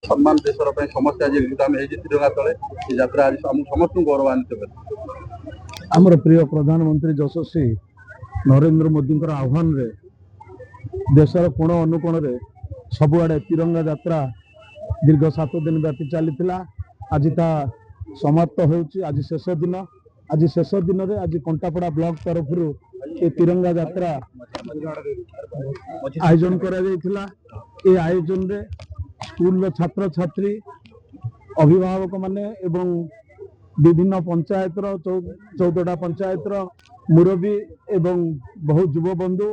सम्मान देशर समस्त आज एकजुट तिरंगा तले यात्रा आज समस्त गौरवान्वित कर आमर प्रिय प्रधानमंत्री यशस्वी नरेंद्र मोदी आह्वान रे देशर कोण अनुकोण रे सबुआड़े तिरंगा यात्रा दीर्घ 7 दिन व्यापी चली आज ता समाप्त होउची। आज शेष दिन रे आज कंटापड़ा ब्लॉक तरफ ये तिरंगा यात्रा आयोजन करा जायतिला। ए आयोजन रे स्कूल छात्र छात्री अभिभावक माने एवं विभिन्न पंचायत 14टा पंचायत मुरबी एवं बहु युव बंधु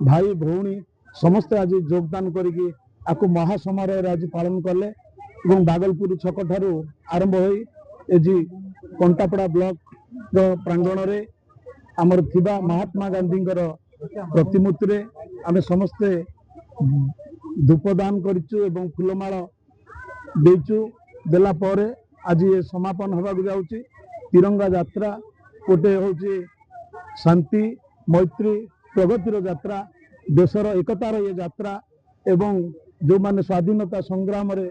भाई भौणी समस्त आज योगदान करके आपको महासमारोह आज पालन कले। बागलपुर छक ठारू आरंभ हो कंटापड़ा ब्लॉक प्रांगण रे आमर थिबा महात्मा गांधी प्रतिमूर्ति रे आमे समस्ते धूपदान करिचु एवं फुलमाल देचु देला परे आज ये समापन होगा जाउची। तिरंगा यात्रा गोटे होची शांति मैत्री प्रगतिर यात्रा देशर एकतार ये यात्रा एवं जो माने स्वाधीनता संग्राम रे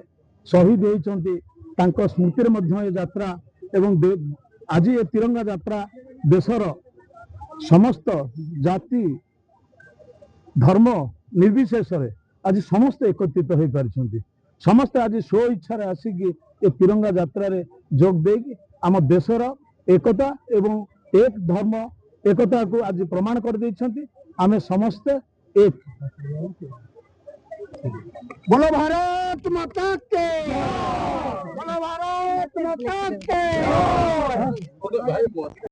शहीद होइचंती तांको स्मृति रे मध्य ये यात्रा एवं आज ये तिरंगा यात्रा देशर समस्त जाति धर्म निर्विशेष रे आज समस्त एकत्रित हो पारिछंती। समस्त आज स्व इच्छा रे आसिकी ये तिरंगा यात्रा रे जोग देकी आम देशर एकता एवं एक धर्म एकता को आज प्रमाण कर देइछंती। आमे समस्त एक बोलो भारत माता के बोलो भारत माता के।